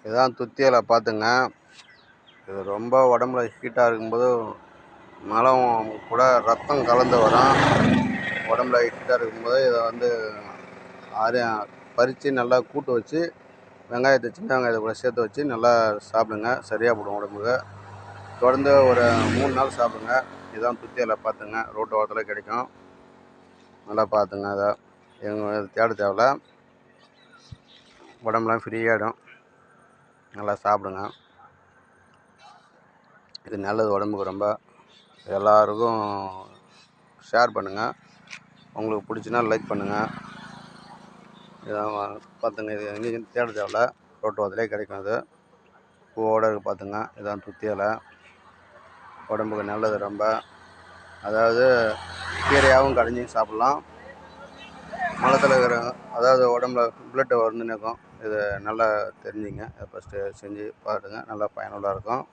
இதுதான் துத்தி இலை பார்த்துங்க. இது ரொம்ப உடம்புல ஹீட்டாக இருக்கும்போது மலம் கூட ரத்தம் கலந்து வரும். உடம்புல ஹீட்டாக இருக்கும்போது இதை வந்து பறித்து நல்லா கூட்டு வச்சு வெங்காயத்தை சின்ன வெங்காயத்தை கூட சேர்த்து வச்சு நல்லா சாப்பிடுங்க. சரியாக போடும் உடம்புக்கு. தொடர்ந்து ஒரு 3 நாள் சாப்பிடுங்க. இதுதான் துத்தி இலை பார்த்துங்க. ரோட்டு ஓரத்தில் கிடைக்கும். நல்லா பார்த்துங்க. அதை எங்கள் தேட தேவையில்ல. உடம்புலாம் ஃப்ரீயாகிடும். நல்லா சாப்பிடுங்க. இது நல்லது உடம்புக்கு ரொம்ப. எல்லாருக்கும் ஷேர் பண்ணுங்கள். உங்களுக்கு பிடிச்சின்னா லைக் பண்ணுங்கள். இதான் பார்த்துங்க. இது எங்கேயும் தேட தேவையில்ல. ரோட்டு ஓரத்துலேயே கிடைக்கும். அது பூவோடு இருக்குது பார்த்துங்க. இதுதான் துத்தி இலை. உடம்புக்கு நல்லது ரொம்ப. அதாவது கீரையாகவும் கடைஞ்சியும் சாப்பிட்லாம். மலத்தில் இருக்கிற அதாவது உடம்புல பிளட்டு வந்துன்னு இருக்கும். இது நல்லா தெரிஞ்சுங்க. ஃபஸ்ட்டு செஞ்சு பாருங்கள். நல்லா பயனுள்ளதாக இருக்கும்.